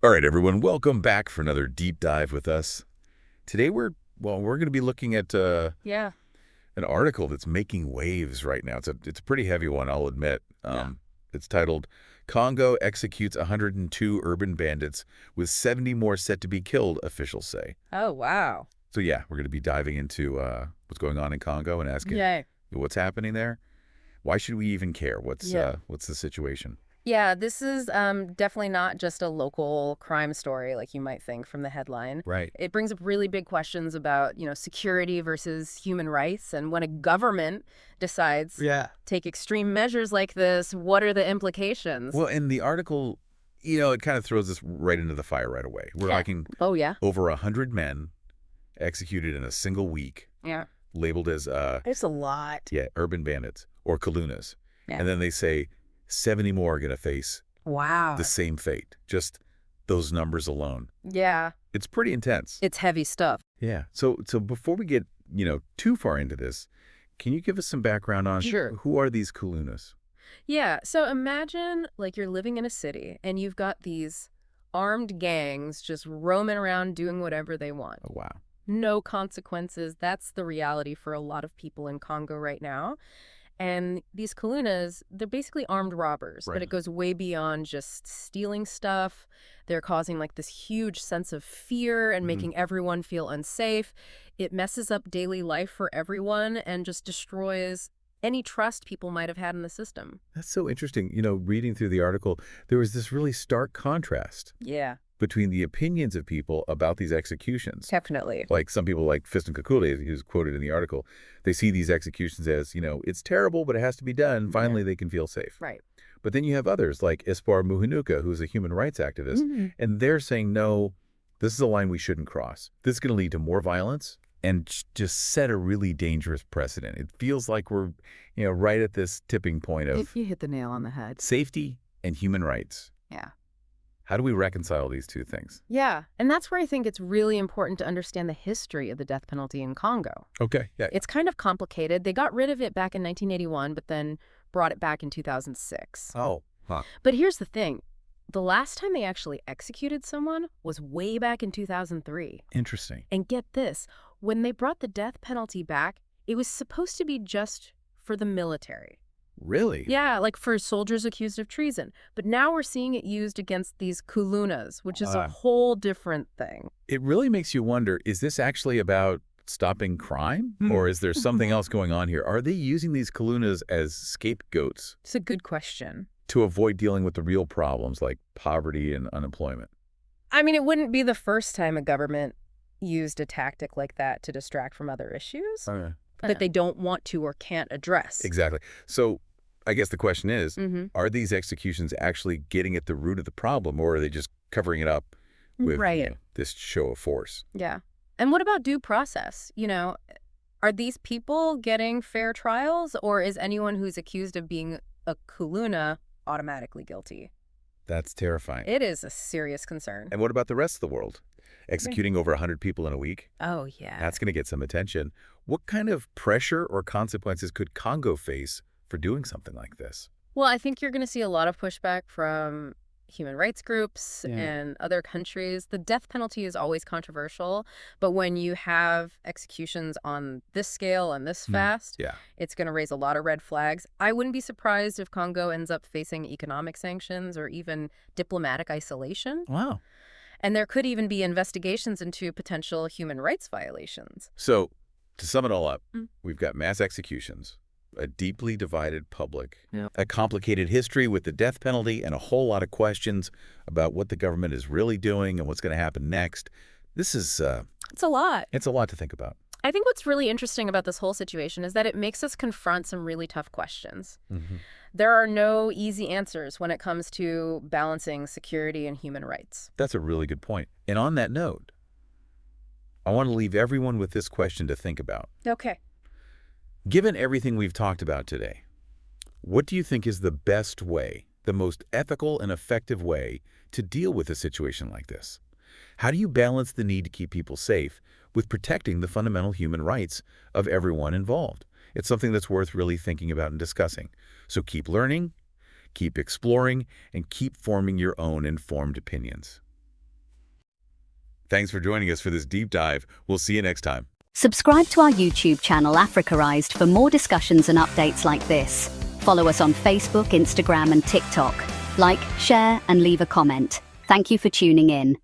All right, everyone, welcome back for another deep dive with us. Today we're going to be looking at Yeah. an article that's making waves right now. It's a pretty heavy one, I'll admit. Yeah. It's titled "Congo Executes 102 Urban Bandits with 70 More Set to be Killed," officials say. Oh, wow. So yeah, we're going to be diving into what's going on in Congo and asking Yay. what's happening there. Why should we even care? Yeah. What's the situation? Yeah, this is definitely not just a local crime story like you might think from the headline. Right. It brings up really big questions about, security versus human rights. And when a government decides Yeah. take extreme measures like this, what are the implications? Well, in the article, it kind of throws us right into the fire right away. We're talking Oh, yeah. over 100 men executed in a single week, Yeah. labeled as, It's a lot. urban bandits or 𝐂𝐭. Yeah. And then they say 70 more are going to face Wow. the same fate. Just those numbers alone. Yeah. It's pretty intense. It's heavy stuff. Yeah. So before we get, too far into this, can you give us some background on Sure. who are these 𝐂𝐭? Yeah, so imagine like you're living in a city and you've got these armed gangs just roaming around doing whatever they want. Oh, wow. No consequences. That's the reality for a lot of people in Congo right now. And these 𝐂𝐭, they're basically armed robbers, Right. but it goes way beyond just stealing stuff. They're causing like this huge sense of fear and making everyone feel unsafe. It messes up daily life for everyone and just destroys any trust people might have had in the system. That's so interesting. Reading through the article, there was this really stark contrast Yeah, between the opinions of people about these executions. definitely. Like some people like Fiston 𝐂𝐭, who's quoted in the article, they see these executions as, it's terrible, but it has to be done. Finally, they can feel safe. Right. But then you have others like 𝐕𝐴𝐻𝐵𝐻𝐵𝐻𝐻, who's a human rights activist, and they're saying, no, this is a line we shouldn't cross. This is going to lead to more violence and just set a really dangerous precedent. It feels like we're, right at this tipping point of You hit the nail on the head. safety and human rights. Yeah. How do we reconcile these two things? Yeah, and that's where I think it's really important to understand the history of the death penalty in Congo. Okay, yeah. It's kind of complicated. They got rid of it back in 1981, but then brought it back in 2006. Oh, huh. But here's the thing. The last time they actually executed someone was way back in 2003. Interesting. And get this, when they brought the death penalty back, it was supposed to be just for the military. Really? Yeah, like for soldiers accused of treason. But now we're seeing it used against these 𝐂𝐿unas, which is a whole different thing. It really makes you wonder, is this actually about stopping crime? Or is there something else going on here? Are they using these 𝐂𝐿unas as scapegoats It's a good question. to avoid dealing with the real problems like poverty and unemployment? I mean, it wouldn't be the first time a government used a tactic like that to distract from other issues that they don't want to or can't address. Exactly. So I guess the question is, Mm-hmm. are these executions actually getting at the root of the problem, or are they just covering it up with Right. this show of force? Yeah. And what about due process? Are these people getting fair trials, or is anyone who's accused of being a 𝐂𝐿uна automatically guilty? That's terrifying. It is a serious concern. And what about the rest of the world? Executing over 100 people in a week? Oh, yeah. That's going to get some attention. What kind of pressure or consequences could Congo face for doing something like this? Well, I think you're going to see a lot of pushback from human rights groups and other countries. The death penalty is always controversial, but when you have executions on this scale and this fast, it's going to raise a lot of red flags. I wouldn't be surprised if Congo ends up facing economic sanctions or even diplomatic isolation. Wow. And there could even be investigations into potential human rights violations. So, to sum it all up, we've got mass executions, a deeply divided public, a complicated history with the death penalty, and a whole lot of questions about what the government is really doing and what's going to happen next. This is, It's a lot. it's a lot to think about. I think what's really interesting about this whole situation is that it makes us confront some really tough questions. There are no easy answers when it comes to balancing security and human rights. That's a really good point. And on that note, I want to leave everyone with this question to think about. Okay. Given everything we've talked about today, what do you think is the best way, the most ethical and effective way to deal with a situation like this? How do you balance the need to keep people safe with protecting the fundamental human rights of everyone involved? It's something that's worth really thinking about and discussing. So keep learning, keep exploring, and keep forming your own informed opinions. Thanks for joining us for this deep dive. We'll see you next time. Subscribe to our YouTube channel Africarized for more discussions and updates like this. Follow us on Facebook, Instagram, and TikTok. Like, share, and leave a comment. Thank you for tuning in.